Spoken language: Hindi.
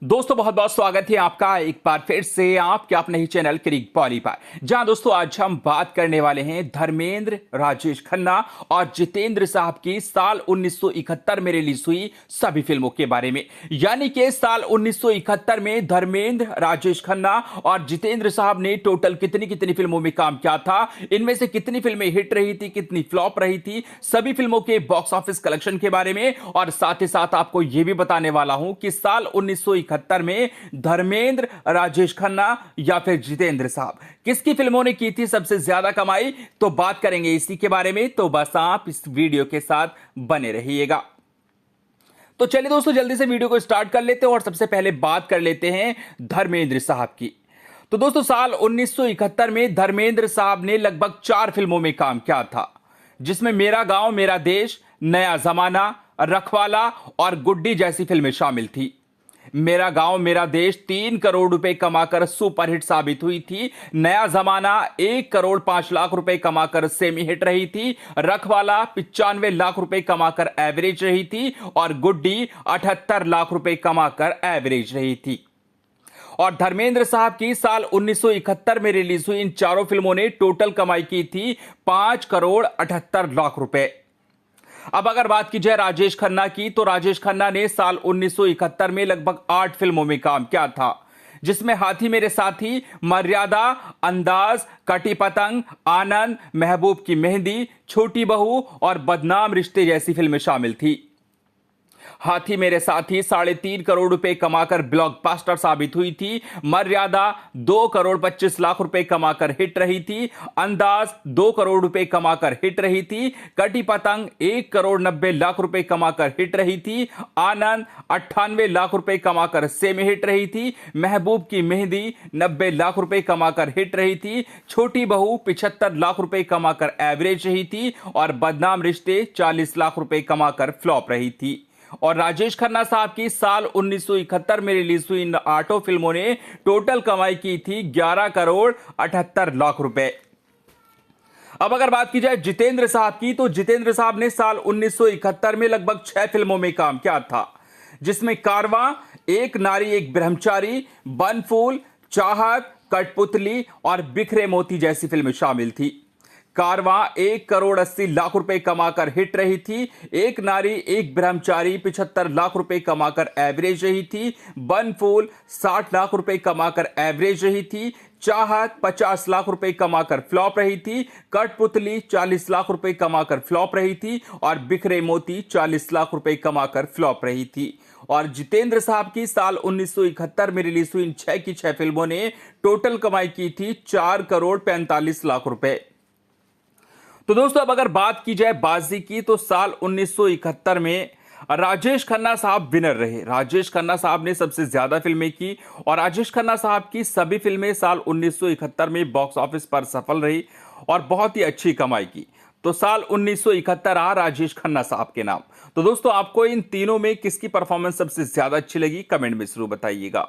दोस्तों बहुत बहुत स्वागत है आपका एक बार फिर से आपके अपने ही चैनल क्रिक पॉली पर। जहां दोस्तों आज हम बात करने वाले हैं धर्मेंद्र, राजेश खन्ना और जितेंद्र साहब की साल 1971 में रिलीज हुई सभी फिल्मों के बारे में। यानी कि साल 1971 में धर्मेंद्र, राजेश खन्ना और जितेंद्र साहब ने टोटल कितनी कितनी फिल्मों में काम किया था, इनमें से कितनी फिल्में हिट रही थी, कितनी फ्लॉप रही थी, सभी फिल्मों के बॉक्स ऑफिस कलेक्शन के बारे में। और साथ ही साथ आपको यह भी बताने वाला हूं कि साल 1971 में धर्मेंद्र, राजेश खन्ना या फिर जितेंद्र साहब किसकी फिल्मों ने की थी सबसे ज्यादा कमाई, तो बात करेंगे इसी के बारे में। तो बस आप इस वीडियो के साथ बने रहिएगा। तो चलिए दोस्तों जल्दी से वीडियो को स्टार्ट कर लेते हैं और सबसे पहले बात कर लेते हैं धर्मेंद्र साहब की। तो दोस्तों साल 1971 में धर्मेंद्र साहब ने लगभग 4 फिल्मों में काम किया था, जिसमें मेरा गांव मेरा देश, नया जमाना, रखवाला और गुड्डी जैसी फिल्में शामिल थी। मेरा गांव मेरा देश 3 करोड़ रुपए कमाकर सुपरहिट साबित हुई थी। नया जमाना 1 करोड़ 5 लाख रुपए कमाकर सेमी हिट रही थी। रखवाला 95 लाख रुपए कमाकर एवरेज रही थी और गुड्डी 78 लाख रुपए कमाकर एवरेज रही थी। और धर्मेंद्र साहब की साल 1971 में रिलीज हुई इन चारों फिल्मों ने टोटल कमाई की थी 5 करोड़ 78 लाख रुपए। अब अगर बात की जाए राजेश खन्ना की, तो राजेश खन्ना ने साल 1971 में लगभग 8 फिल्मों में काम किया था, जिसमें हाथी मेरे साथी, मर्यादा, अंदाज, कटी पतंग, आनंद, महबूब की मेहंदी, छोटी बहू और बदनाम रिश्ते जैसी फिल्में शामिल थी। हाथी मेरे साथी 3.5 करोड़ रुपए कमाकर ब्लॉकबस्टर साबित हुई थी। मर्यादा 2 करोड़ 25 लाख रुपए कमाकर हिट रही थी। अंदाज 2 करोड़ रुपए कमाकर हिट रही थी। कटी पतंग 1 करोड़ 90 लाख रुपए कमाकर हिट रही थी। आनंद 98 लाख रुपए कमाकर सेमी हिट रही थी। महबूब की मेहंदी 90 लाख रुपए कमाकर हिट रही थी। छोटी बहू 75 लाख रुपए कमाकर एवरेज रही थी और बदनाम रिश्ते 40 लाख रुपए कमाकर फ्लॉप रही थी। और राजेश खन्ना साहब की साल 1971 में रिलीज हुई इन 8 फिल्मों ने टोटल कमाई की थी 11 करोड़ 78 लाख रुपए। अब अगर बात की जाए जितेंद्र साहब की, तो जितेंद्र साहब ने साल 1971 में लगभग 6 फिल्मों में काम किया था, जिसमें कारवां, एक नारी एक ब्रह्मचारी, बनफूल, चाहत, कठपुतली और बिखरे मोती जैसी फिल्में शामिल थी। कारवां 1 करोड़ 80 लाख रुपए कमाकर हिट रही थी। एक नारी एक ब्रह्मचारी 75 लाख रुपए कमाकर एवरेज रही थी। बनफूल 60 लाख रुपए कमाकर एवरेज रही थी। चाहत 50 लाख रुपए कमाकर फ्लॉप रही थी। कठपुतली 40 लाख रुपए कमाकर फ्लॉप रही थी और बिखरे मोती 40 लाख रुपए कमाकर फ्लॉप रही थी। और जितेंद्र साहब की साल 1971 में रिलीज हुई इन 6 की 6 फिल्मों ने टोटल कमाई की थी 4 करोड़ 45 लाख रुपए। तो दोस्तों अब अगर बात की जाए बाजी की, तो साल 1971 में राजेश खन्ना साहब विनर रहे। राजेश खन्ना साहब ने सबसे ज्यादा फिल्में की और राजेश खन्ना साहब की सभी फिल्में साल 1971 में बॉक्स ऑफिस पर सफल रही और बहुत ही अच्छी कमाई की। तो साल 1971 आ राजेश खन्ना साहब के नाम। तो दोस्तों आपको इन तीनों में किसकी परफॉर्मेंस सबसे ज्यादा अच्छी लगी, कमेंट में जरूर बताइएगा।